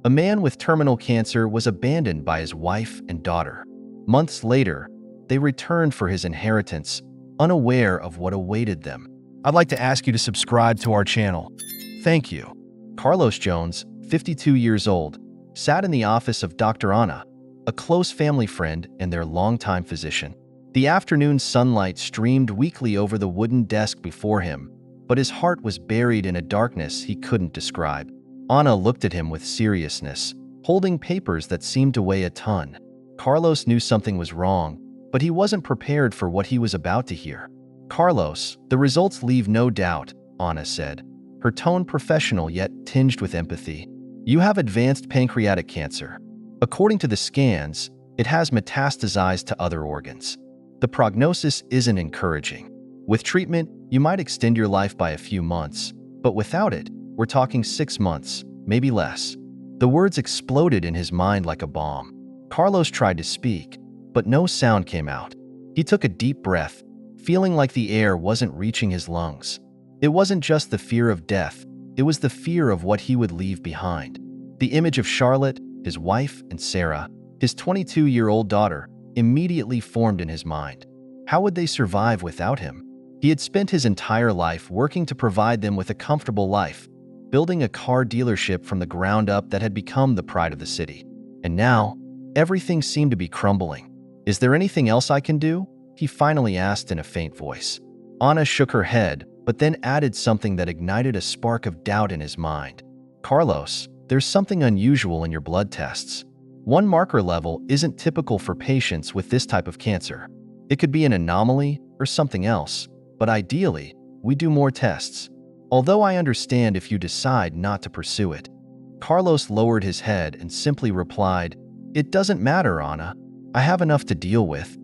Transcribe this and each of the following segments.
A man with terminal cancer was abandoned by his wife and daughter. Months later, they returned for his inheritance, unaware of what awaited them. I'd like to ask you to subscribe to our channel. Thank you. Carlos Jones, 52 years old, sat in the office of Dr. Anna, a close family friend and their longtime physician. The afternoon sunlight streamed weakly over the wooden desk before him, but his heart was buried in a darkness he couldn't describe. Anna looked at him with seriousness, holding papers that seemed to weigh a ton. Carlos knew something was wrong, but he wasn't prepared for what he was about to hear. "Carlos, the results leave no doubt," Anna said, her tone professional yet tinged with empathy. "You have advanced pancreatic cancer. According to the scans, it has metastasized to other organs. The prognosis isn't encouraging. With treatment, you might extend your life by a few months, but without it, we're talking 6 months, maybe less." The words exploded in his mind like a bomb. Carlos tried to speak, but no sound came out. He took a deep breath, feeling like the air wasn't reaching his lungs. It wasn't just the fear of death, it was the fear of what he would leave behind. The image of Charlotte, his wife, and Sarah, his 22-year-old daughter, immediately formed in his mind. How would they survive without him? He had spent his entire life working to provide them with a comfortable life, building a car dealership from the ground up that had become the pride of the city. And now, everything seemed to be crumbling. "Is there anything else I can do?" he finally asked in a faint voice. Anna shook her head, but then added something that ignited a spark of doubt in his mind. "Carlos, there's something unusual in your blood tests. One marker level isn't typical for patients with this type of cancer. It could be an anomaly or something else, but ideally, we do more tests. Although I understand if you decide not to pursue it." Carlos lowered his head and simply replied, "It doesn't matter, Anna. I have enough to deal with."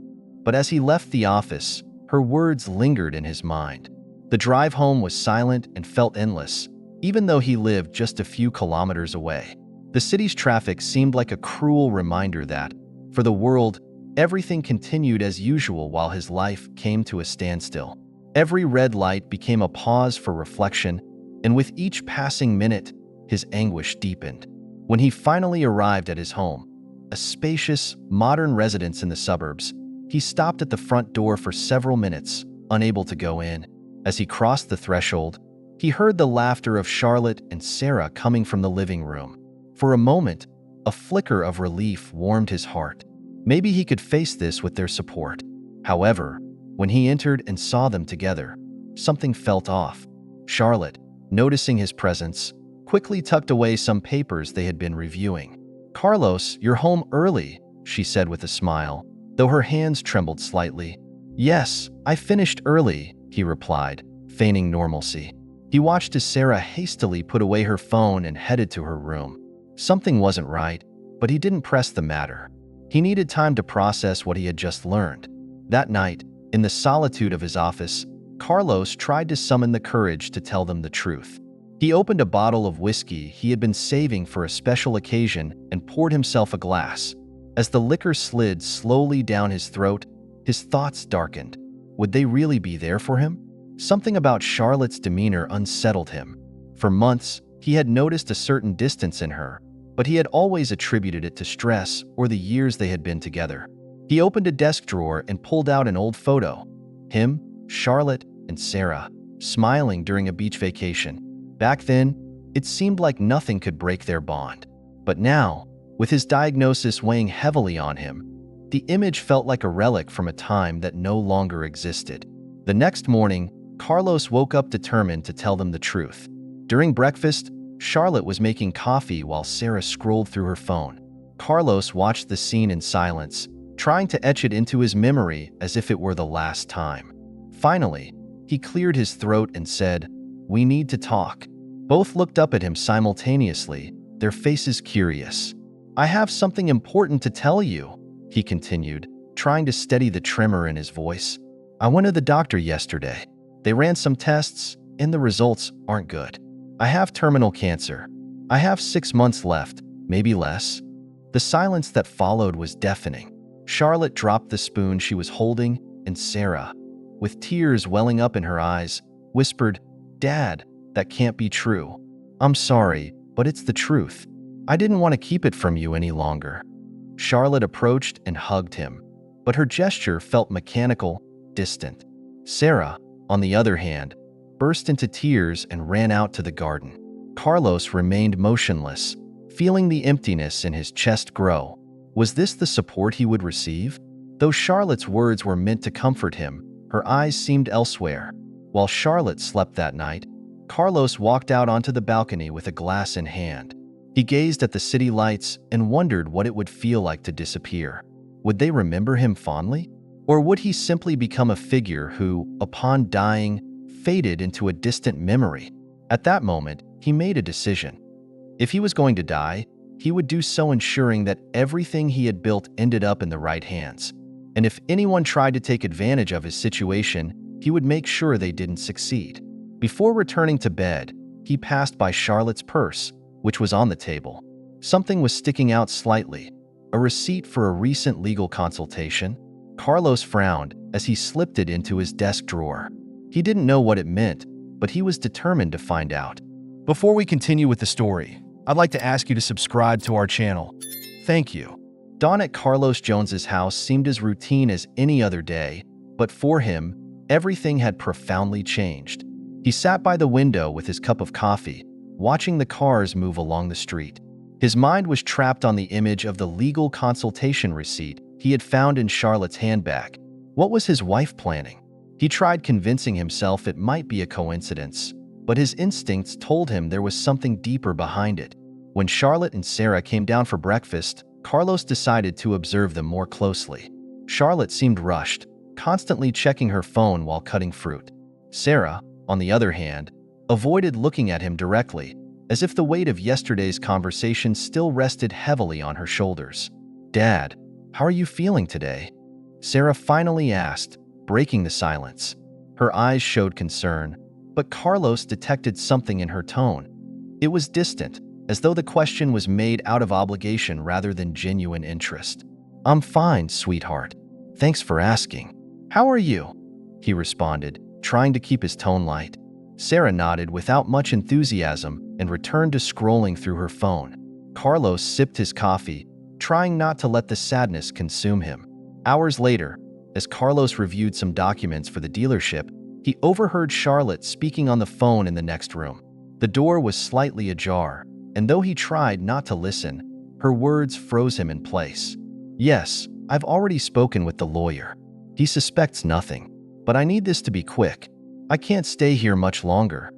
But as he left the office, her words lingered in his mind. The drive home was silent and felt endless, even though he lived just a few kilometers away. The city's traffic seemed like a cruel reminder that, for the world, everything continued as usual while his life came to a standstill. Every red light became a pause for reflection, and with each passing minute, his anguish deepened. When he finally arrived at his home, a spacious, modern residence in the suburbs, he stopped at the front door for several minutes, unable to go in. As he crossed the threshold, he heard the laughter of Charlotte and Sarah coming from the living room. For a moment, a flicker of relief warmed his heart. Maybe he could face this with their support. However, when he entered and saw them together, something felt off. Charlotte, noticing his presence, quickly tucked away some papers they had been reviewing. "Carlos, you're home early," she said with a smile, though her hands trembled slightly. "Yes, I finished early," he replied, feigning normalcy. He watched as Sarah hastily put away her phone and headed to her room. Something wasn't right, but he didn't press the matter. He needed time to process what he had just learned. That night, in the solitude of his office, Carlos tried to summon the courage to tell them the truth. He opened a bottle of whiskey he had been saving for a special occasion and poured himself a glass. As the liquor slid slowly down his throat, his thoughts darkened. Would they really be there for him? Something about Charlotte's demeanor unsettled him. For months, he had noticed a certain distance in her, but he had always attributed it to stress or the years they had been together. He opened a desk drawer and pulled out an old photo. Him, Charlotte, and Sarah, smiling during a beach vacation. Back then, it seemed like nothing could break their bond. But now, with his diagnosis weighing heavily on him, the image felt like a relic from a time that no longer existed. The next morning, Carlos woke up determined to tell them the truth. During breakfast, Charlotte was making coffee while Sarah scrolled through her phone. Carlos watched the scene in silence, trying to etch it into his memory as if it were the last time. Finally, he cleared his throat and said, "We need to talk." Both looked up at him simultaneously, their faces curious. "I have something important to tell you," he continued, trying to steady the tremor in his voice. "I went to the doctor yesterday. They ran some tests, and the results aren't good. I have terminal cancer. I have 6 months left, maybe less." The silence that followed was deafening. Charlotte dropped the spoon she was holding, and Sarah, with tears welling up in her eyes, whispered, "Dad, that can't be true. I'm sorry, but it's the truth." I didn't want to keep it from you any longer." Charlotte approached and hugged him, but her gesture felt mechanical, distant. Sarah, on the other hand, burst into tears and ran out to the garden. Carlos remained motionless, feeling the emptiness in his chest grow. Was this the support he would receive? Though Charlotte's words were meant to comfort him, her eyes seemed elsewhere. While Charlotte slept that night, Carlos walked out onto the balcony with a glass in hand. He gazed at the city lights and wondered what it would feel like to disappear. Would they remember him fondly? Or would he simply become a figure who, upon dying, faded into a distant memory? At that moment, he made a decision. If he was going to die, he would do so ensuring that everything he had built ended up in the right hands. And if anyone tried to take advantage of his situation, he would make sure they didn't succeed. Before returning to bed, he passed by Charlotte's purse, which was on the table. Something was sticking out slightly, a receipt for a recent legal consultation. Carlos frowned as he slipped it into his desk drawer. He didn't know what it meant, but he was determined to find out. Before we continue with the story, I'd like to ask you to subscribe to our channel. Thank you. Dawn at Carlos Jones's house seemed as routine as any other day, but for him, everything had profoundly changed. He sat by the window with his cup of coffee, watching the cars move along the street. His mind was trapped on the image of the legal consultation receipt he had found in Charlotte's handbag. What was his wife planning? He tried convincing himself it might be a coincidence, but his instincts told him there was something deeper behind it. When Charlotte and Sarah came down for breakfast, Carlos decided to observe them more closely. Charlotte seemed rushed, constantly checking her phone while cutting fruit. Sarah, on the other hand, avoided looking at him directly, as if the weight of yesterday's conversation still rested heavily on her shoulders. "Dad, how are you feeling today?" Sarah finally asked, breaking the silence. Her eyes showed concern, but Carlos detected something in her tone. It was distant, as though the question was made out of obligation rather than genuine interest. "I'm fine, sweetheart. Thanks for asking. How are you?" he responded, trying to keep his tone light. Sarah nodded without much enthusiasm and returned to scrolling through her phone. Carlos sipped his coffee, trying not to let the sadness consume him. Hours later, as Carlos reviewed some documents for the dealership, he overheard Charlotte speaking on the phone in the next room. The door was slightly ajar, and though he tried not to listen, her words froze him in place. "Yes, I've already spoken with the lawyer. He suspects nothing, but I need this to be quick. I can't stay here much longer."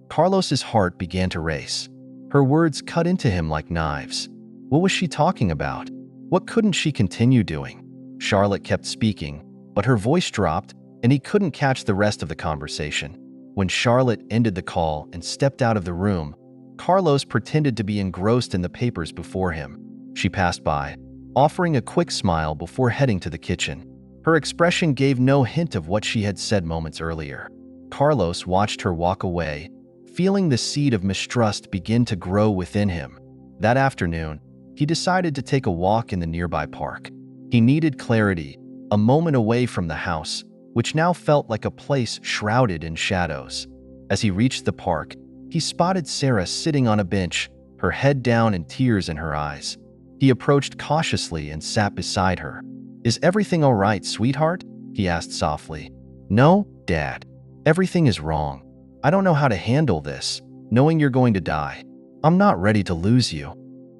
Carlos's heart began to race. Her words cut into him like knives. What was she talking about? What couldn't she continue doing? Charlotte kept speaking, but her voice dropped, and he couldn't catch the rest of the conversation. When Charlotte ended the call and stepped out of the room, Carlos pretended to be engrossed in the papers before him. She passed by, offering a quick smile before heading to the kitchen. Her expression gave no hint of what she had said moments earlier. Carlos watched her walk away, feeling the seed of mistrust begin to grow within him. That afternoon, he decided to take a walk in the nearby park. He needed clarity, a moment away from the house, which now felt like a place shrouded in shadows. As he reached the park, he spotted Sarah sitting on a bench, her head down and tears in her eyes. He approached cautiously and sat beside her. "Is everything all right, sweetheart?" he asked softly. "No, Dad. Everything is wrong. I don't know how to handle this, knowing you're going to die. I'm not ready to lose you."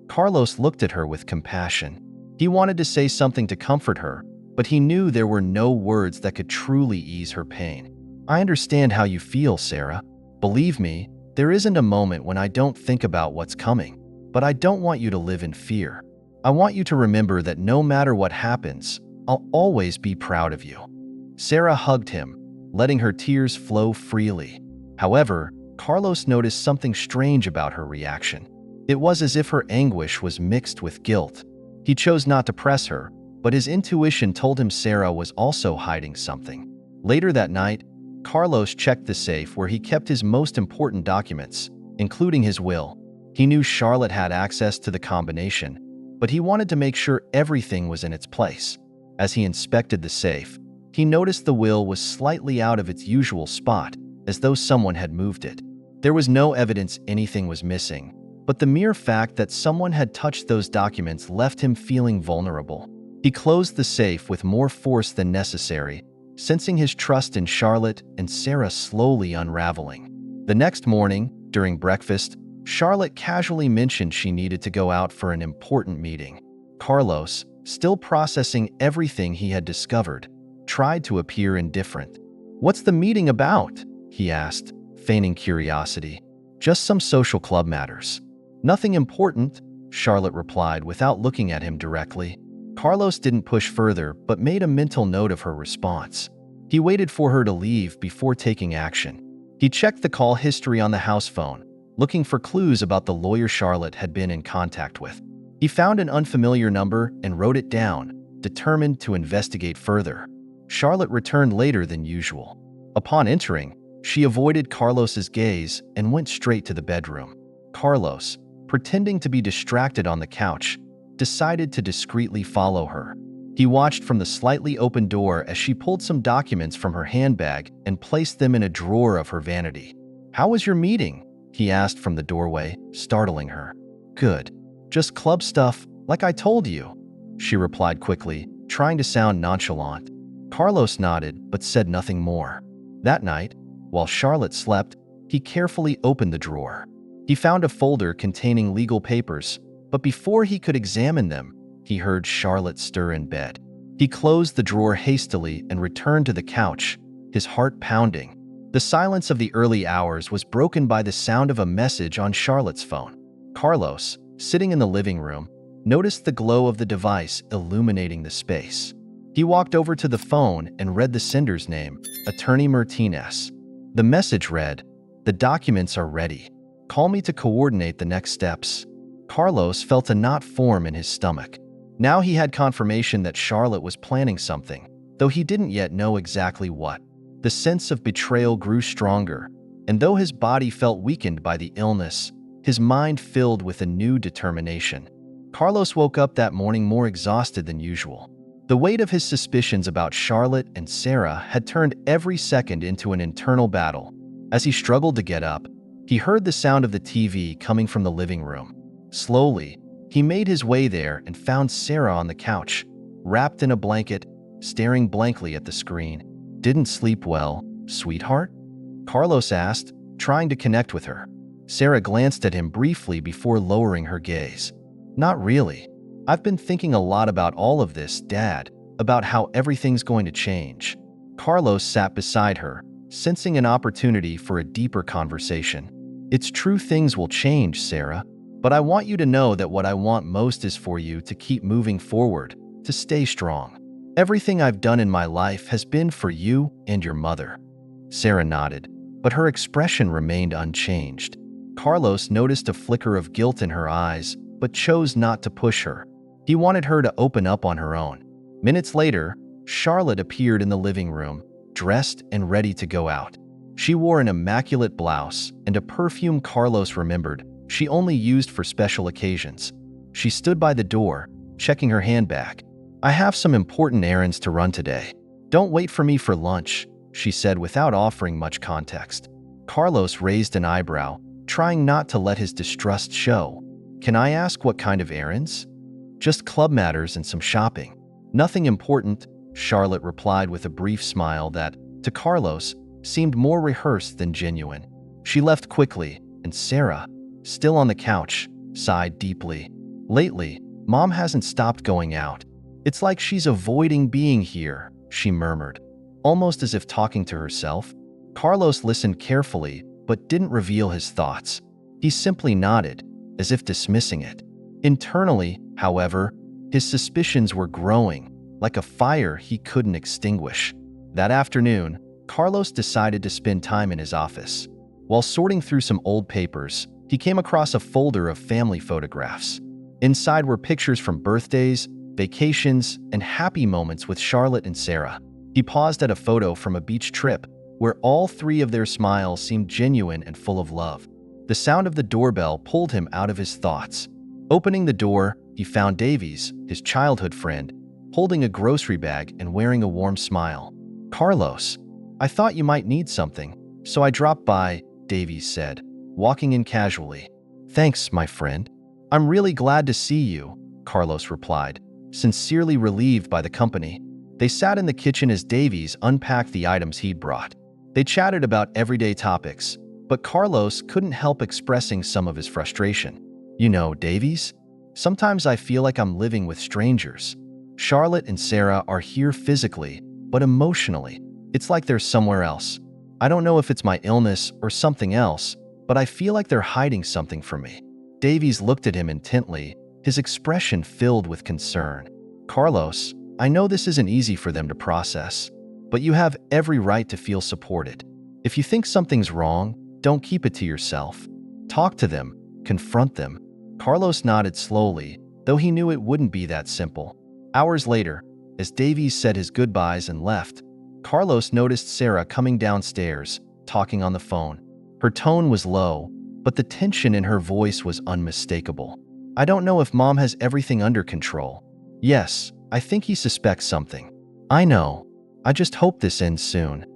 Carlos looked at her with compassion. He wanted to say something to comfort her, but he knew there were no words that could truly ease her pain. "I understand how you feel, Sarah. Believe me, there isn't a moment when I don't think about what's coming. But I don't want you to live in fear. I want you to remember that no matter what happens, I'll always be proud of you." Sarah hugged him, letting her tears flow freely. However, Carlos noticed something strange about her reaction. It was as if her anguish was mixed with guilt. He chose not to press her, but his intuition told him Sarah was also hiding something. Later that night, Carlos checked the safe where he kept his most important documents, including his will. He knew Charlotte had access to the combination, but he wanted to make sure everything was in its place. As he inspected the safe, he noticed the will was slightly out of its usual spot, as though someone had moved it. There was no evidence anything was missing, but the mere fact that someone had touched those documents left him feeling vulnerable. He closed the safe with more force than necessary, sensing his trust in Charlotte and Sarah slowly unraveling. The next morning, during breakfast, Charlotte casually mentioned she needed to go out for an important meeting. Carlos, still processing everything he had discovered, tried to appear indifferent. "What's the meeting about?" he asked, feigning curiosity. "Just some social club matters." "Nothing important," Charlotte replied without looking at him directly. Carlos didn't push further but made a mental note of her response. He waited for her to leave before taking action. He checked the call history on the house phone, looking for clues about the lawyer Charlotte had been in contact with. He found an unfamiliar number and wrote it down, determined to investigate further. Charlotte returned later than usual. Upon entering, she avoided Carlos's gaze and went straight to the bedroom. Carlos, pretending to be distracted on the couch, decided to discreetly follow her. He watched from the slightly open door as she pulled some documents from her handbag and placed them in a drawer of her vanity. "How was your meeting?" he asked from the doorway, startling her. "Good. Just club stuff, like I told you," she replied quickly, trying to sound nonchalant. Carlos nodded but said nothing more. That night, while Charlotte slept, he carefully opened the drawer. He found a folder containing legal papers, but before he could examine them, he heard Charlotte stir in bed. He closed the drawer hastily and returned to the couch, his heart pounding. The silence of the early hours was broken by the sound of a message on Charlotte's phone. Carlos, sitting in the living room, noticed the glow of the device illuminating the space. He walked over to the phone and read the sender's name, Attorney Martinez. The message read, "The documents are ready. Call me to coordinate the next steps." Carlos felt a knot form in his stomach. Now he had confirmation that Charlotte was planning something, though he didn't yet know exactly what. The sense of betrayal grew stronger, and though his body felt weakened by the illness, his mind filled with a new determination. Carlos woke up that morning more exhausted than usual. The weight of his suspicions about Charlotte and Sarah had turned every second into an internal battle. As he struggled to get up, he heard the sound of the TV coming from the living room. Slowly, he made his way there and found Sarah on the couch, wrapped in a blanket, staring blankly at the screen. "Didn't sleep well, sweetheart?" Carlos asked, trying to connect with her. Sarah glanced at him briefly before lowering her gaze. "Not really. I've been thinking a lot about all of this, Dad, about how everything's going to change." Carlos sat beside her, sensing an opportunity for a deeper conversation. "It's true things will change, Sarah, but I want you to know that what I want most is for you to keep moving forward, to stay strong. Everything I've done in my life has been for you and your mother." Sarah nodded, but her expression remained unchanged. Carlos noticed a flicker of guilt in her eyes, but chose not to push her. He wanted her to open up on her own. Minutes later, Charlotte appeared in the living room, dressed and ready to go out. She wore an immaculate blouse and a perfume Carlos remembered she only used for special occasions. She stood by the door, checking her handbag. "I have some important errands to run today. Don't wait for me for lunch," she said without offering much context. Carlos raised an eyebrow, trying not to let his distrust show. "Can I ask what kind of errands?" "Just club matters and some shopping. Nothing important," Charlotte replied with a brief smile that, to Carlos, seemed more rehearsed than genuine. She left quickly, and Sarah, still on the couch, sighed deeply. "Lately, Mom hasn't stopped going out. It's like she's avoiding being here," she murmured, almost as if talking to herself. Carlos listened carefully, but didn't reveal his thoughts. He simply nodded, as if dismissing it. Internally, however, his suspicions were growing, like a fire he couldn't extinguish. That afternoon, Carlos decided to spend time in his office. While sorting through some old papers, he came across a folder of family photographs. Inside were pictures from birthdays, vacations, and happy moments with Charlotte and Sarah. He paused at a photo from a beach trip, where all three of their smiles seemed genuine and full of love. The sound of the doorbell pulled him out of his thoughts. Opening the door, he found Davies, his childhood friend, holding a grocery bag and wearing a warm smile. "Carlos, I thought you might need something, so I dropped by," Davies said, walking in casually. Thanks, my friend. I'm really glad to see you, Carlos replied, sincerely relieved by the company. They sat in the kitchen as Davies unpacked the items he'd brought. They chatted about everyday topics, but Carlos couldn't help expressing some of his frustration. You know, Davies, sometimes I feel like I'm living with strangers. Charlotte and Sarah are here physically, but emotionally, it's like they're somewhere else. I don't know if it's my illness or something else, but I feel like they're hiding something from me. Davies looked at him intently, his expression filled with concern. Carlos, I know this isn't easy for them to process, but you have every right to feel supported. If you think something's wrong, don't keep it to yourself. Talk to them, confront them. Carlos nodded slowly, though he knew it wouldn't be that simple. Hours later, as Davies said his goodbyes and left, Carlos noticed Sarah coming downstairs, talking on the phone. Her tone was low, but the tension in her voice was unmistakable. I don't know if Mom has everything under control. Yes, I think he suspects something. I know. I just hope this ends soon.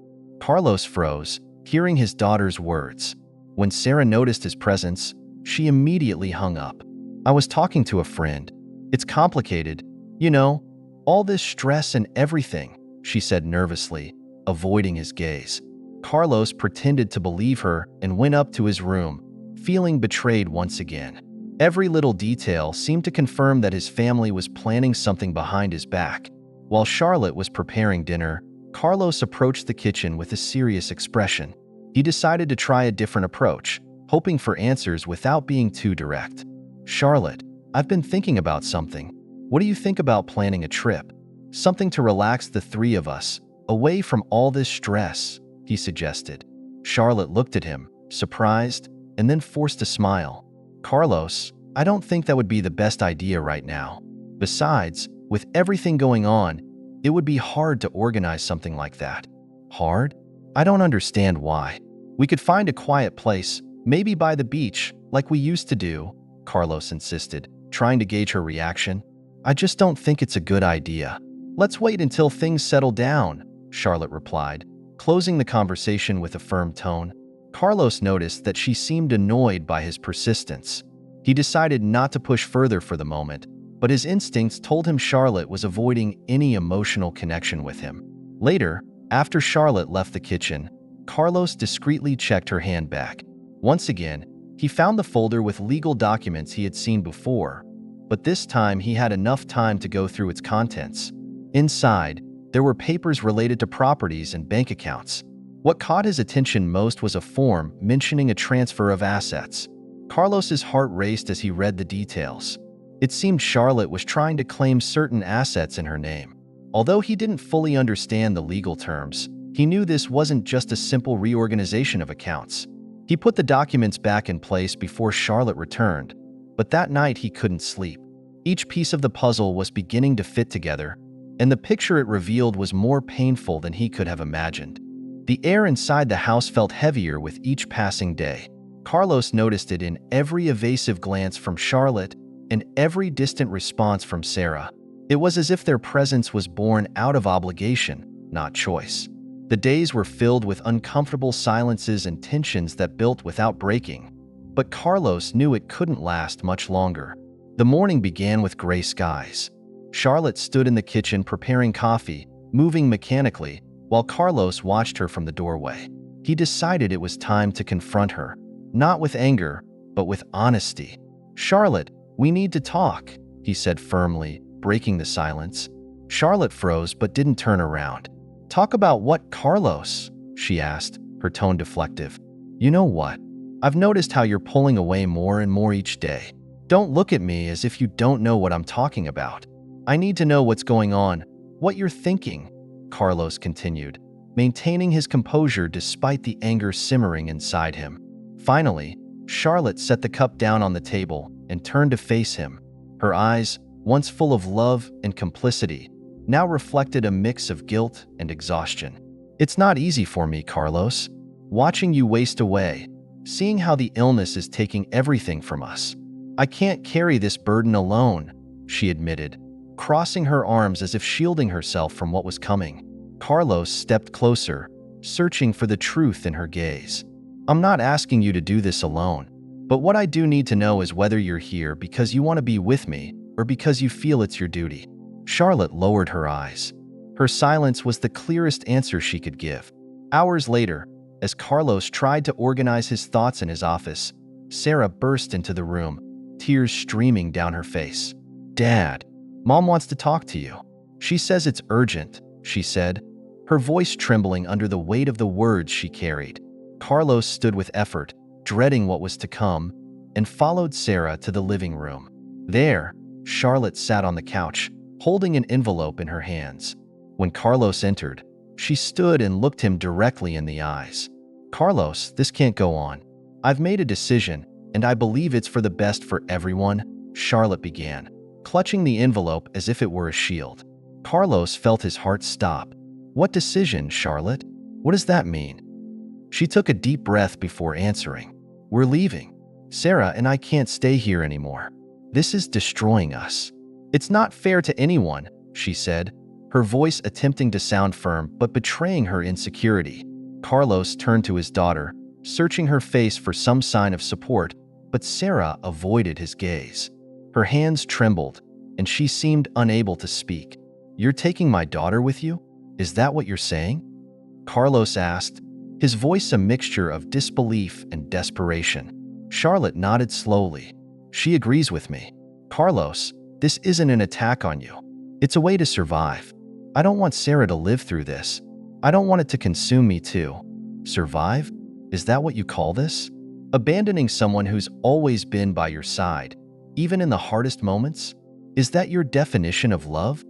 Carlos froze, hearing his daughter's words. When Sarah noticed his presence, she immediately hung up. I was talking to a friend. It's complicated. You know, all this stress and everything, she said nervously, avoiding his gaze. Carlos pretended to believe her and went up to his room, feeling betrayed once again. Every little detail seemed to confirm that his family was planning something behind his back. While Charlotte was preparing dinner, Carlos approached the kitchen with a serious expression. He decided to try a different approach, hoping for answers without being too direct. Charlotte, I've been thinking about something. What do you think about planning a trip? Something to relax the three of us, away from all this stress, he suggested. Charlotte looked at him, surprised, and then forced a smile. Carlos, I don't think that would be the best idea right now. Besides, with everything going on, it would be hard to organize something like that. Hard? I don't understand why. We could find a quiet place, maybe by the beach, like we used to do, Carlos insisted, trying to gauge her reaction. I just don't think it's a good idea. Let's wait until things settle down, Charlotte replied, closing the conversation with a firm tone. Carlos noticed that she seemed annoyed by his persistence. He decided not to push further for the moment, but his instincts told him Charlotte was avoiding any emotional connection with him. Later, after Charlotte left the kitchen, Carlos discreetly checked her handbag. Once again, he found the folder with legal documents he had seen before, but this time he had enough time to go through its contents. Inside, there were papers related to properties and bank accounts. What caught his attention most was a form mentioning a transfer of assets. Carlos's heart raced as he read the details. It seemed Charlotte was trying to claim certain assets in her name. Although he didn't fully understand the legal terms, he knew this wasn't just a simple reorganization of accounts. He put the documents back in place before Charlotte returned, but that night he couldn't sleep. Each piece of the puzzle was beginning to fit together, and the picture it revealed was more painful than he could have imagined. The air inside the house felt heavier with each passing day. Carlos noticed it in every evasive glance from Charlotte and every distant response from Sarah. It was as if their presence was born out of obligation, not choice. The days were filled with uncomfortable silences and tensions that built without breaking. But Carlos knew it couldn't last much longer. The morning began with gray skies. Charlotte stood in the kitchen preparing coffee, moving mechanically, while Carlos watched her from the doorway. He decided it was time to confront her, not with anger, but with honesty. "Charlotte, we need to talk," he said firmly, breaking the silence. Charlotte froze but didn't turn around. "Talk about what, Carlos?" she asked, her tone deflective. "You know what? I've noticed how you're pulling away more and more each day. Don't look at me as if you don't know what I'm talking about. I need to know what's going on, what you're thinking," Carlos continued, maintaining his composure despite the anger simmering inside him. Finally, Charlotte set the cup down on the table and turned to face him. Her eyes, once full of love and complicity, now reflected a mix of guilt and exhaustion. "It's not easy for me, Carlos. Watching you waste away, seeing how the illness is taking everything from us. I can't carry this burden alone," she admitted, crossing her arms as if shielding herself from what was coming. Carlos stepped closer, searching for the truth in her gaze. "I'm not asking you to do this alone. But what I do need to know is whether you're here because you want to be with me or because you feel it's your duty." Charlotte lowered her eyes. Her silence was the clearest answer she could give. Hours later, as Carlos tried to organize his thoughts in his office, Sarah burst into the room, tears streaming down her face. "Dad, Mom wants to talk to you. She says it's urgent," she said, her voice trembling under the weight of the words she carried. Carlos stood with effort, dreading what was to come, and followed Sarah to the living room. There, Charlotte sat on the couch, holding an envelope in her hands. When Carlos entered, she stood and looked him directly in the eyes. "Carlos, this can't go on. I've made a decision, and I believe it's for the best for everyone," Charlotte began, clutching the envelope as if it were a shield. Carlos felt his heart stop. "What decision, Charlotte? What does that mean?" She took a deep breath before answering. "We're leaving. Sarah and I can't stay here anymore. This is destroying us. It's not fair to anyone," she said, her voice attempting to sound firm but betraying her insecurity. Carlos turned to his daughter, searching her face for some sign of support, but Sarah avoided his gaze. Her hands trembled, and she seemed unable to speak. "You're taking my daughter with you? Is that what you're saying?" Carlos asked, his voice a mixture of disbelief and desperation. Charlotte nodded slowly. "She agrees with me. Carlos, this isn't an attack on you. It's a way to survive. I don't want Sarah to live through this. I don't want it to consume me too." Survive? Is that what you call this? Abandoning someone who's always been by your side, even in the hardest moments? Is that your definition of love?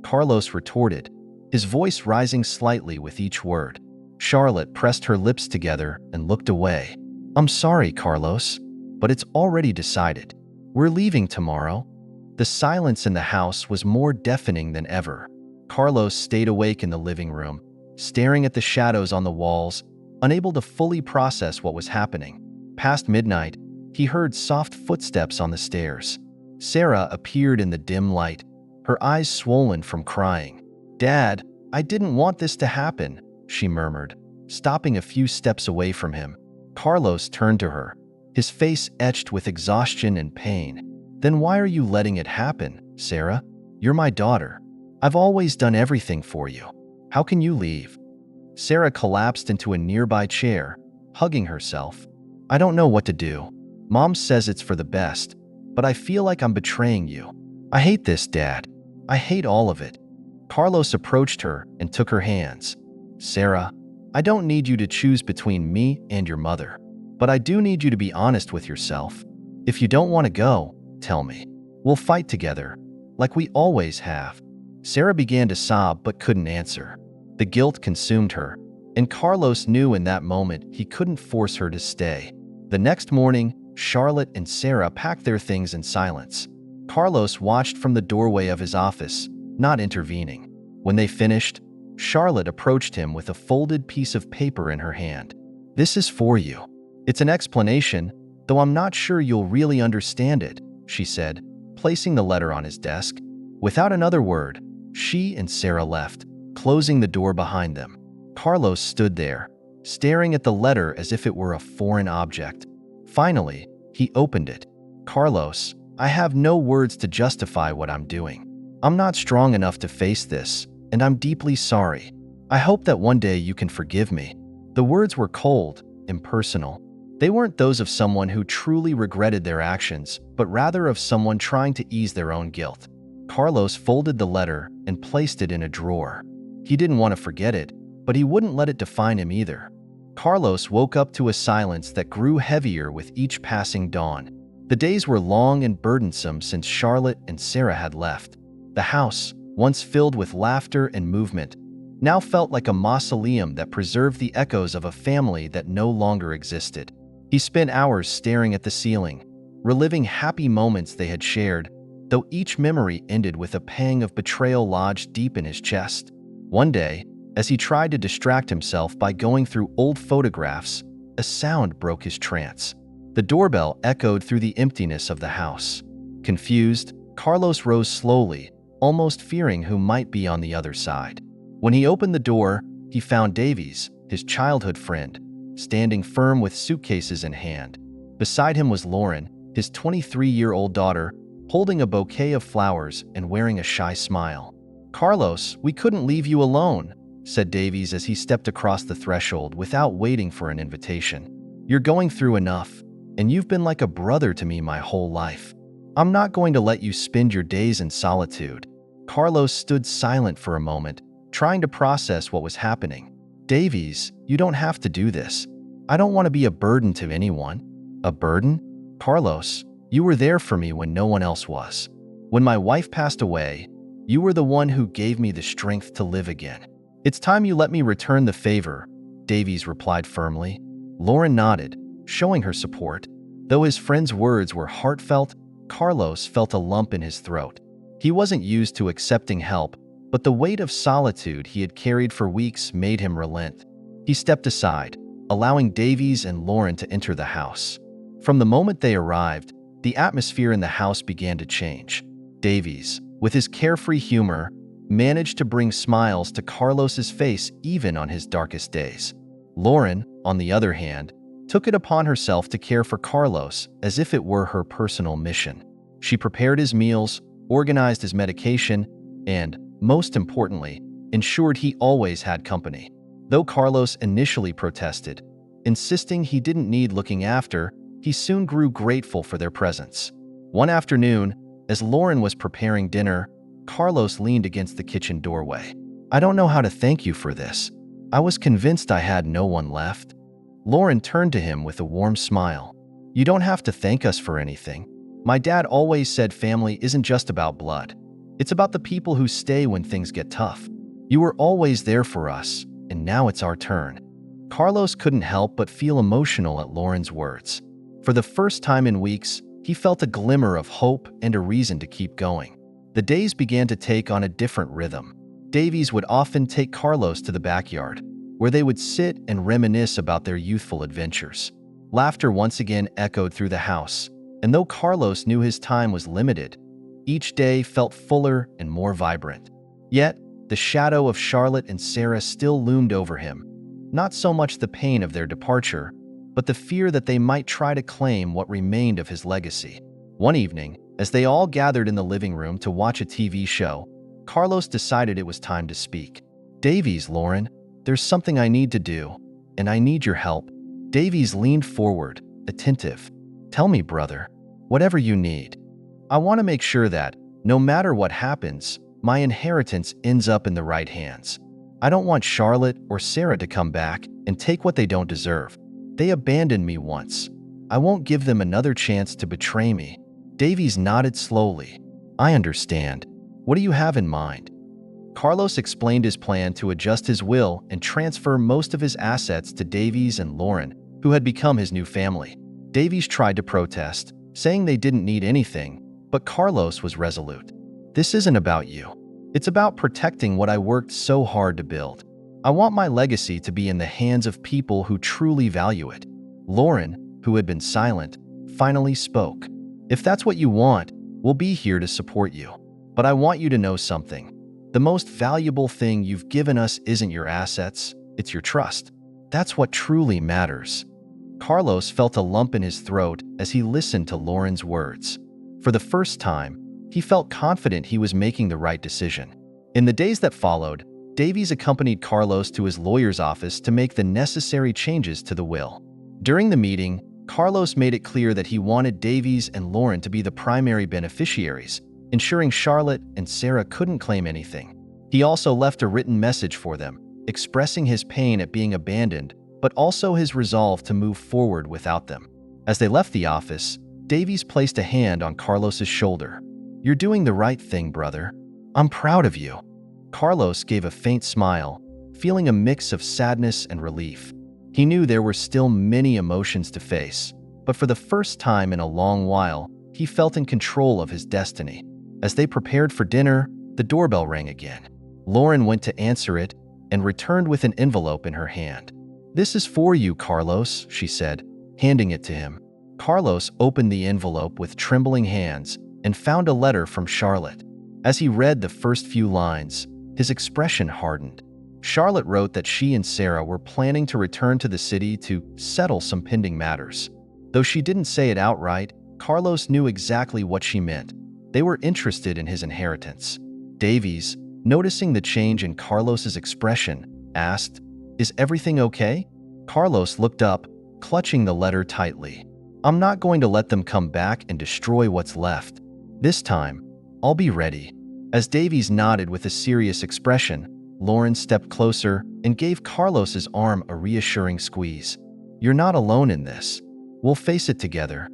Carlos retorted, his voice rising slightly with each word. Charlotte pressed her lips together and looked away. "I'm sorry, Carlos, but it's already decided. We're leaving tomorrow." The silence in the house was more deafening than ever. Carlos stayed awake in the living room, staring at the shadows on the walls, unable to fully process what was happening. Past midnight, he heard soft footsteps on the stairs. Sarah appeared in the dim light, her eyes swollen from crying. "Dad, I didn't want this to happen," she murmured, stopping a few steps away from him. Carlos turned to her, his face etched with exhaustion and pain. "Then why are you letting it happen, Sarah? You're my daughter. I've always done everything for you. How can you leave?" Sarah collapsed into a nearby chair, hugging herself. "I don't know what to do. Mom says it's for the best, but I feel like I'm betraying you. I hate this, Dad. I hate all of it." Carlos approached her and took her hands. "Sarah, I don't need you to choose between me and your mother, but I do need you to be honest with yourself. If you don't want to go, tell me. We'll fight together, like we always have." Sarah began to sob but couldn't answer. The guilt consumed her, and Carlos knew in that moment he couldn't force her to stay. The next morning, Charlotte and Sarah packed their things in silence. Carlos watched from the doorway of his office, not intervening. When they finished, Charlotte approached him with a folded piece of paper in her hand. "This is for you. It's an explanation, though I'm not sure you'll really understand it," she said, placing the letter on his desk. Without another word, she and Sarah left, closing the door behind them. Carlos stood there, staring at the letter as if it were a foreign object. Finally, he opened it. "Carlos, I have no words to justify what I'm doing. I'm not strong enough to face this, and I'm deeply sorry. I hope that one day you can forgive me." The words were cold, impersonal. They weren't those of someone who truly regretted their actions, but rather of someone trying to ease their own guilt. Carlos folded the letter and placed it in a drawer. He didn't want to forget it, but he wouldn't let it define him either. Carlos woke up to a silence that grew heavier with each passing dawn. The days were long and burdensome since Charlotte and Sarah had left. The house, once filled with laughter and movement, now felt like a mausoleum that preserved the echoes of a family that no longer existed. He spent hours staring at the ceiling, reliving happy moments they had shared, though each memory ended with a pang of betrayal lodged deep in his chest. One day, as he tried to distract himself by going through old photographs, a sound broke his trance. The doorbell echoed through the emptiness of the house. Confused, Carlos rose slowly, almost fearing who might be on the other side. When he opened the door, he found Davies, his childhood friend, standing firm with suitcases in hand. Beside him was Lauren, his 23-year-old daughter, holding a bouquet of flowers and wearing a shy smile. "Carlos, we couldn't leave you alone," said Davies as he stepped across the threshold without waiting for an invitation. "You're going through enough, and you've been like a brother to me my whole life. I'm not going to let you spend your days in solitude." Carlos stood silent for a moment, trying to process what was happening. "Davies, you don't have to do this. I don't want to be a burden to anyone." "A burden? Carlos, you were there for me when no one else was. When my wife passed away, you were the one who gave me the strength to live again. It's time you let me return the favor," Davies replied firmly. Lauren nodded, showing her support. Though his friend's words were heartfelt, Carlos felt a lump in his throat. He wasn't used to accepting help, but the weight of solitude he had carried for weeks made him relent. He stepped aside, allowing Davies and Lauren to enter the house. From the moment they arrived, the atmosphere in the house began to change. Davies, with his carefree humor, managed to bring smiles to Carlos's face even on his darkest days. Lauren, on the other hand, took it upon herself to care for Carlos as if it were her personal mission. She prepared his meals, organized his medication, and, most importantly, ensured he always had company. Though Carlos initially protested, insisting he didn't need looking after, he soon grew grateful for their presence. One afternoon, as Lauren was preparing dinner, Carlos leaned against the kitchen doorway. "I don't know how to thank you for this. I was convinced I had no one left." Lauren turned to him with a warm smile. "You don't have to thank us for anything. My dad always said family isn't just about blood. It's about the people who stay when things get tough. You were always there for us, and now it's our turn." Carlos couldn't help but feel emotional at Lauren's words. For the first time in weeks, he felt a glimmer of hope and a reason to keep going. The days began to take on a different rhythm. Davies would often take Carlos to the backyard, where they would sit and reminisce about their youthful adventures. Laughter once again echoed through the house, and though Carlos knew his time was limited, each day felt fuller and more vibrant. Yet, the shadow of Charlotte and Sarah still loomed over him. Not so much the pain of their departure, but the fear that they might try to claim what remained of his legacy. One evening, as they all gathered in the living room to watch a TV show, Carlos decided it was time to speak. "Davies, Lauren, there's something I need to do, and I need your help." Davies leaned forward, attentive. "Tell me, brother, whatever you need. I want to make sure that, no matter what happens, my inheritance ends up in the right hands. I don't want Charlotte or Sarah to come back and take what they don't deserve. They abandoned me once. I won't give them another chance to betray me." Davies nodded slowly. "I understand. What do you have in mind?" Carlos explained his plan to adjust his will and transfer most of his assets to Davies and Lauren, who had become his new family. Davies tried to protest, saying they didn't need anything, but Carlos was resolute. "This isn't about you. It's about protecting what I worked so hard to build. I want my legacy to be in the hands of people who truly value it." Lauren, who had been silent, finally spoke. "If that's what you want, we'll be here to support you. But I want you to know something. The most valuable thing you've given us isn't your assets, it's your trust. That's what truly matters." Carlos felt a lump in his throat as he listened to Lauren's words. For the first time, he felt confident he was making the right decision. In the days that followed, Davies accompanied Carlos to his lawyer's office to make the necessary changes to the will. During the meeting, Carlos made it clear that he wanted Davies and Lauren to be the primary beneficiaries, ensuring Charlotte and Sarah couldn't claim anything. He also left a written message for them, expressing his pain at being abandoned, but also his resolve to move forward without them. As they left the office, Davies placed a hand on Carlos's shoulder. "You're doing the right thing, brother. I'm proud of you." Carlos gave a faint smile, feeling a mix of sadness and relief. He knew there were still many emotions to face, but for the first time in a long while, he felt in control of his destiny. As they prepared for dinner, the doorbell rang again. Lauren went to answer it and returned with an envelope in her hand. "This is for you, Carlos," she said, handing it to him. Carlos opened the envelope with trembling hands and found a letter from Charlotte. As he read the first few lines, his expression hardened. Charlotte wrote that she and Sarah were planning to return to the city to settle some pending matters. Though she didn't say it outright, Carlos knew exactly what she meant. They were interested in his inheritance. Davies, noticing the change in Carlos's expression, asked, "Is everything okay?" Carlos looked up, clutching the letter tightly. "I'm not going to let them come back and destroy what's left. This time, I'll be ready." As Davies nodded with a serious expression, Lauren stepped closer and gave Carlos's arm a reassuring squeeze. "You're not alone in this. We'll face it together."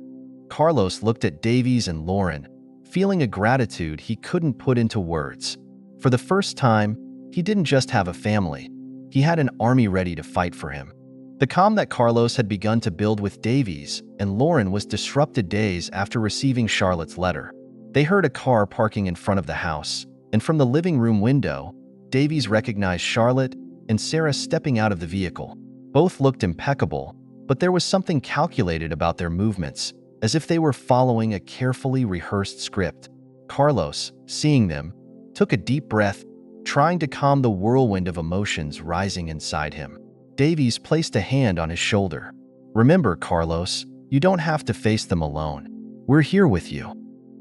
Carlos looked at Davies and Lauren, feeling a gratitude he couldn't put into words. For the first time, he didn't just have a family. He had an army ready to fight for him. The calm that Carlos had begun to build with Davies and Lauren was disrupted days after receiving Charlotte's letter. They heard a car parking in front of the house, and from the living room window, Davies recognized Charlotte and Sarah stepping out of the vehicle. Both looked impeccable, but there was something calculated about their movements, as if they were following a carefully rehearsed script. Carlos, seeing them, took a deep breath, trying to calm the whirlwind of emotions rising inside him. Davies placed a hand on his shoulder. "Remember, Carlos, you don't have to face them alone. We're here with you."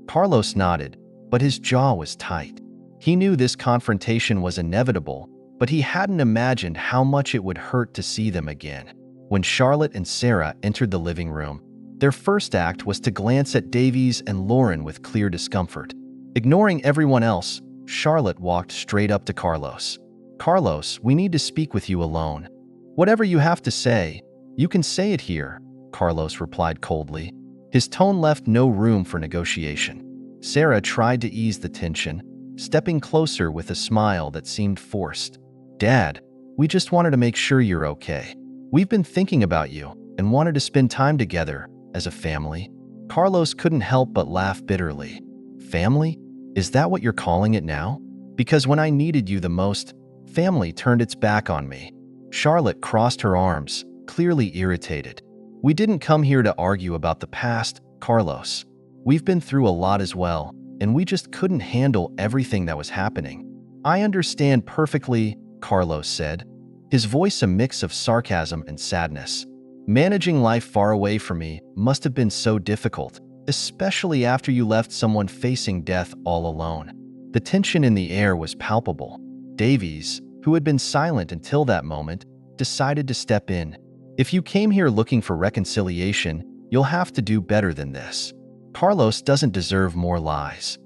Carlos nodded, but his jaw was tight. He knew this confrontation was inevitable, but he hadn't imagined how much it would hurt to see them again. When Charlotte and Sarah entered the living room, their first act was to glance at Davies and Lauren with clear discomfort. Ignoring everyone else, Charlotte walked straight up to Carlos. "Carlos, we need to speak with you alone. Whatever you have to say, you can say it here," Carlos replied coldly. His tone left no room for negotiation. Sarah tried to ease the tension, stepping closer with a smile that seemed forced. "Dad, we just wanted to make sure you're okay. We've been thinking about you and wanted to spend time together as a family." Carlos couldn't help but laugh bitterly. "Family? Is that what you're calling it now? Because when I needed you the most, family turned its back on me." Charlotte crossed her arms, clearly irritated. "We didn't come here to argue about the past, Carlos. We've been through a lot as well, and we just couldn't handle everything that was happening." "I understand perfectly," Carlos said, his voice a mix of sarcasm and sadness. "Managing life far away from me must have been so difficult, especially after you left someone facing death all alone." The tension in the air was palpable. Davies, who had been silent until that moment, decided to step in. "If you came here looking for reconciliation, you'll have to do better than this. Carlos doesn't deserve more lies."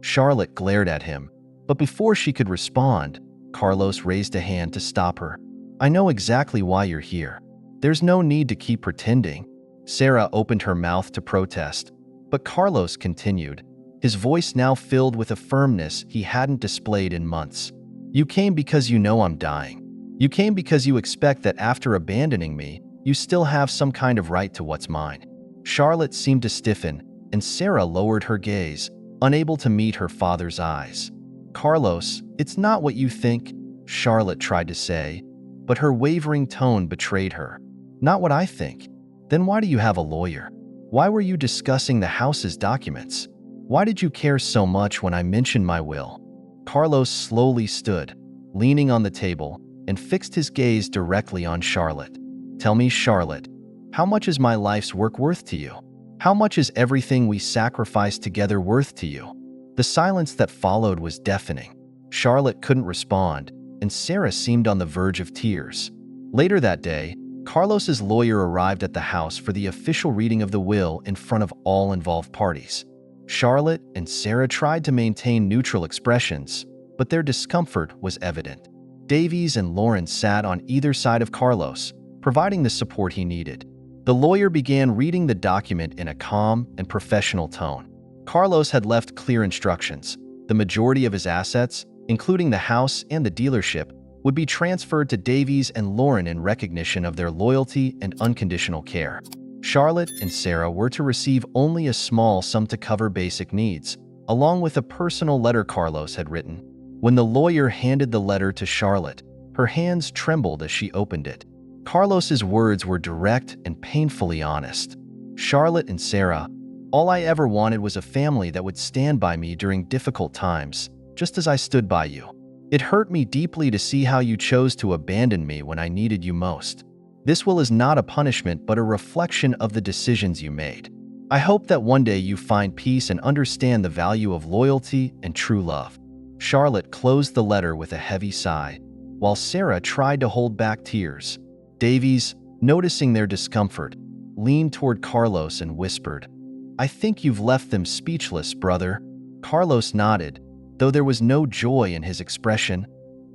Charlotte glared at him, but before she could respond, Carlos raised a hand to stop her. "I know exactly why you're here. There's no need to keep pretending." Sarah opened her mouth to protest, but Carlos continued, his voice now filled with a firmness he hadn't displayed in months. "You came because you know I'm dying. You came because you expect that after abandoning me, you still have some kind of right to what's mine." Charlotte seemed to stiffen, and Sarah lowered her gaze, unable to meet her father's eyes. "Carlos, it's not what you think," Charlotte tried to say, but her wavering tone betrayed her. "Not what I think? Then why do you have a lawyer? Why were you discussing the house's documents? Why did you care so much when I mentioned my will?" Carlos slowly stood, leaning on the table, and fixed his gaze directly on Charlotte. "Tell me, Charlotte, how much is my life's work worth to you? How much is everything we sacrificed together worth to you?" The silence that followed was deafening. Charlotte couldn't respond, and Sarah seemed on the verge of tears. Later that day, Carlos's lawyer arrived at the house for the official reading of the will in front of all involved parties. Charlotte and Sarah tried to maintain neutral expressions, but their discomfort was evident. Davies and Lauren sat on either side of Carlos, providing the support he needed. The lawyer began reading the document in a calm and professional tone. Carlos had left clear instructions. The majority of his assets, including the house and the dealership, would be transferred to Davies and Lauren in recognition of their loyalty and unconditional care. Charlotte and Sarah were to receive only a small sum to cover basic needs, along with a personal letter Carlos had written. When the lawyer handed the letter to Charlotte, her hands trembled as she opened it. Carlos's words were direct and painfully honest. "Charlotte and Sarah, all I ever wanted was a family that would stand by me during difficult times, just as I stood by you. It hurt me deeply to see how you chose to abandon me when I needed you most. This will is not a punishment but a reflection of the decisions you made. I hope that one day you find peace and understand the value of loyalty and true love." Charlotte closed the letter with a heavy sigh, while Sarah tried to hold back tears. Davies, noticing their discomfort, leaned toward Carlos and whispered, "I think you've left them speechless, brother." Carlos nodded, though there was no joy in his expression,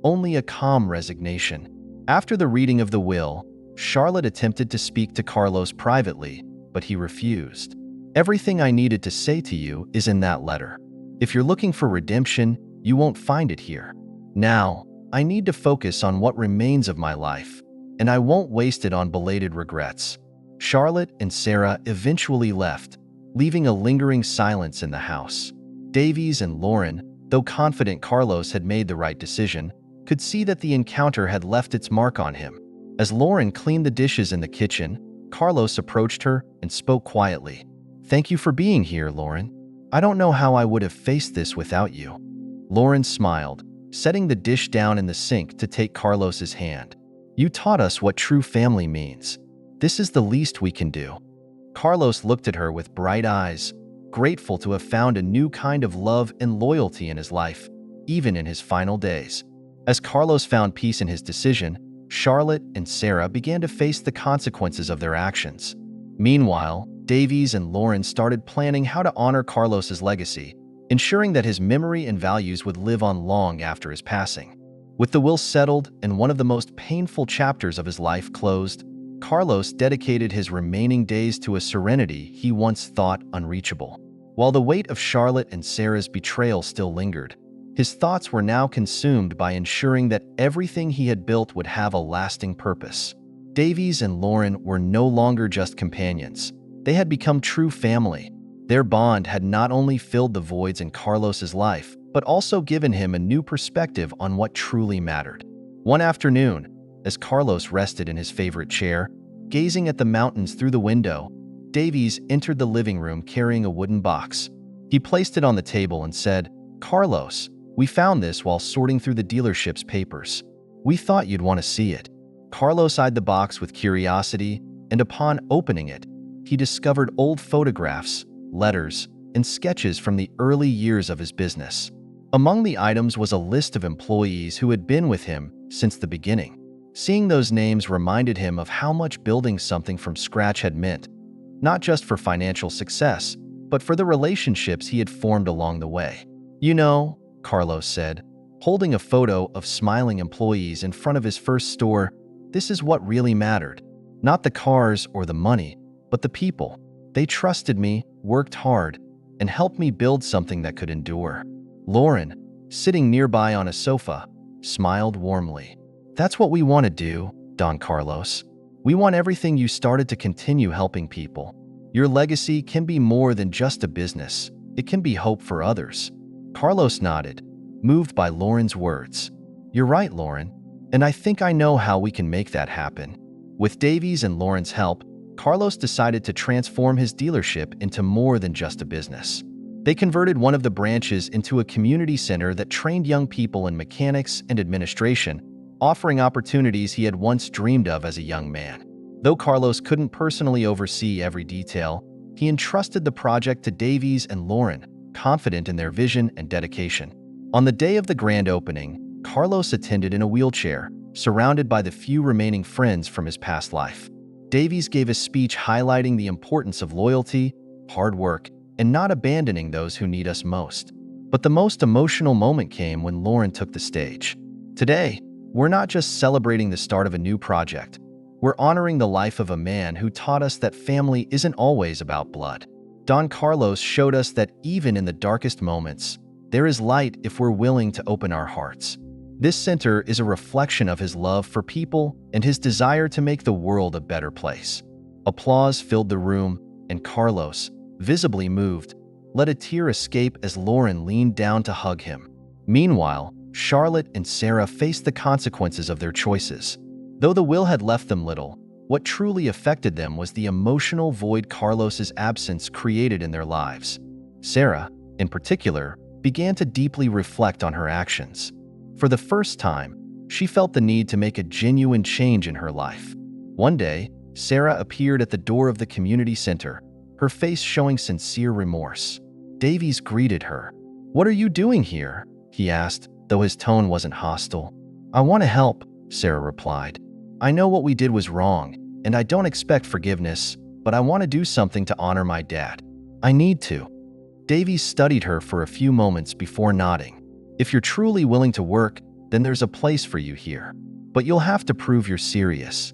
only a calm resignation. After the reading of the will, Charlotte attempted to speak to Carlos privately, but he refused. "Everything I needed to say to you is in that letter. If you're looking for redemption, you won't find it here. Now, I need to focus on what remains of my life, and I won't waste it on belated regrets." Charlotte and Sarah eventually left, leaving a lingering silence in the house. Davies and Lauren, though confident Carlos had made the right decision, could see that the encounter had left its mark on him. As Lauren cleaned the dishes in the kitchen, Carlos approached her and spoke quietly. "Thank you for being here, Lauren. I don't know how I would have faced this without you." Lauren smiled, setting the dish down in the sink to take Carlos's hand. "You taught us what true family means. This is the least we can do." Carlos looked at her with bright eyes, grateful to have found a new kind of love and loyalty in his life, even in his final days. As Carlos found peace in his decision, Charlotte and Sarah began to face the consequences of their actions. Meanwhile, Davies and Lauren started planning how to honor Carlos's legacy, ensuring that his memory and values would live on long after his passing. With the will settled and one of the most painful chapters of his life closed, Carlos dedicated his remaining days to a serenity he once thought unreachable. While the weight of Charlotte and Sarah's betrayal still lingered, his thoughts were now consumed by ensuring that everything he had built would have a lasting purpose. Davies and Lauren were no longer just companions. They had become true family. Their bond had not only filled the voids in Carlos's life, but also given him a new perspective on what truly mattered. One afternoon, as Carlos rested in his favorite chair, gazing at the mountains through the window, Davies entered the living room carrying a wooden box. He placed it on the table and said, "Carlos, we found this while sorting through the dealership's papers. We thought you'd want to see it." Carlos eyed the box with curiosity, and upon opening it, he discovered old photographs, letters, and sketches from the early years of his business. Among the items was a list of employees who had been with him since the beginning. Seeing those names reminded him of how much building something from scratch had meant, not just for financial success, but for the relationships he had formed along the way. "You know," Carlos said, holding a photo of smiling employees in front of his first store, "this is what really mattered. Not the cars or the money, but the people. They trusted me, worked hard, and helped me build something that could endure." Lauren, sitting nearby on a sofa, smiled warmly. "That's what we want to do, Don Carlos. We want everything you started to continue helping people. Your legacy can be more than just a business. It can be hope for others." Carlos nodded, moved by Lauren's words. "You're right, Lauren, and I think I know how we can make that happen." With Davies and Lauren's help, Carlos decided to transform his dealership into more than just a business. They converted one of the branches into a community center that trained young people in mechanics and administration, offering opportunities he had once dreamed of as a young man. Though Carlos couldn't personally oversee every detail, he entrusted the project to Davies and Lauren, confident in their vision and dedication. On the day of the grand opening, Carlos attended in a wheelchair, surrounded by the few remaining friends from his past life. Davies gave a speech highlighting the importance of loyalty, hard work, and not abandoning those who need us most. But the most emotional moment came when Lauren took the stage. "Today, we're not just celebrating the start of a new project. We're honoring the life of a man who taught us that family isn't always about blood. Don Carlos showed us that even in the darkest moments, there is light if we're willing to open our hearts." This center is a reflection of his love for people and his desire to make the world a better place. Applause filled the room, and Carlos, visibly moved, let a tear escape as Lauren leaned down to hug him. Meanwhile, Charlotte and Sarah faced the consequences of their choices. Though the will had left them little, what truly affected them was the emotional void Carlos's absence created in their lives. Sarah, in particular, began to deeply reflect on her actions. For the first time, she felt the need to make a genuine change in her life. One day, Sarah appeared at the door of the community center, her face showing sincere remorse. Davies greeted her. "What are you doing here?" he asked, though his tone wasn't hostile. "I want to help," Sarah replied. "I know what we did was wrong, and I don't expect forgiveness, but I want to do something to honor my dad. I need to." Davies studied her for a few moments before nodding. "If you're truly willing to work, then there's a place for you here. But you'll have to prove you're serious."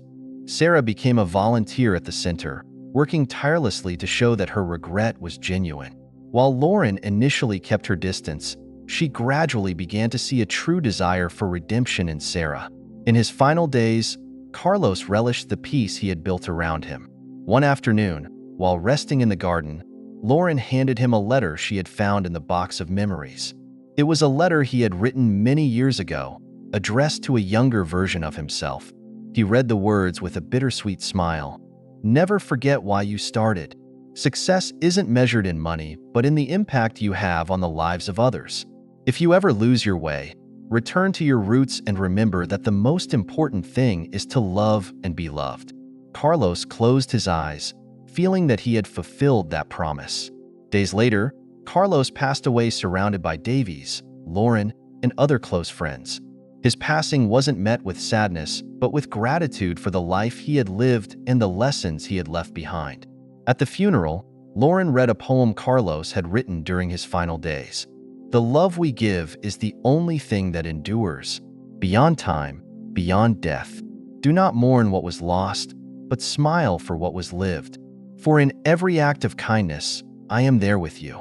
Sarah became a volunteer at the center, working tirelessly to show that her regret was genuine. While Lauren initially kept her distance, she gradually began to see a true desire for redemption in Sarah. In his final days, Carlos relished the peace he had built around him. One afternoon, while resting in the garden, Lauren handed him a letter she had found in the box of memories. It was a letter he had written many years ago, addressed to a younger version of himself. He read the words with a bittersweet smile. "Never forget why you started. Success isn't measured in money, but in the impact you have on the lives of others. If you ever lose your way, return to your roots and remember that the most important thing is to love and be loved." Carlos closed his eyes, feeling that he had fulfilled that promise. Days later, Carlos passed away surrounded by Davies, Lauren, and other close friends. His passing wasn't met with sadness, but with gratitude for the life he had lived and the lessons he had left behind. At the funeral, Lauren read a poem Carlos had written during his final days. "The love we give is the only thing that endures, beyond time, beyond death. Do not mourn what was lost, but smile for what was lived. For in every act of kindness, I am there with you."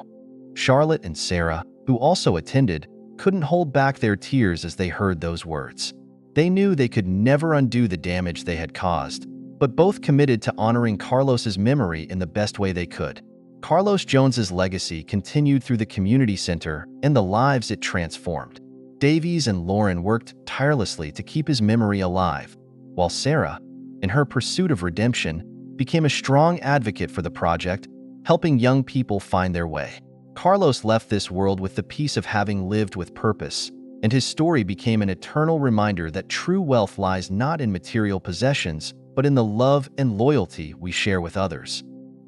Charlotte and Sarah, who also attended, couldn't hold back their tears as they heard those words. They knew they could never undo the damage they had caused, but both committed to honoring Carlos's memory in the best way they could. Carlos Jones's legacy continued through the community center and the lives it transformed. Davies and Lauren worked tirelessly to keep his memory alive, while Sarah, in her pursuit of redemption, became a strong advocate for the project, helping young people find their way. Carlos left this world with the peace of having lived with purpose, and his story became an eternal reminder that true wealth lies not in material possessions, but in the love and loyalty we share with others.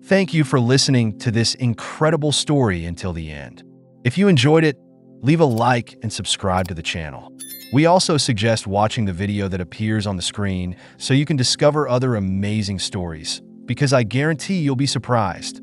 Thank you for listening to this incredible story until the end. If you enjoyed it, leave a like and subscribe to the channel. We also suggest watching the video that appears on the screen so you can discover other amazing stories, because I guarantee you'll be surprised.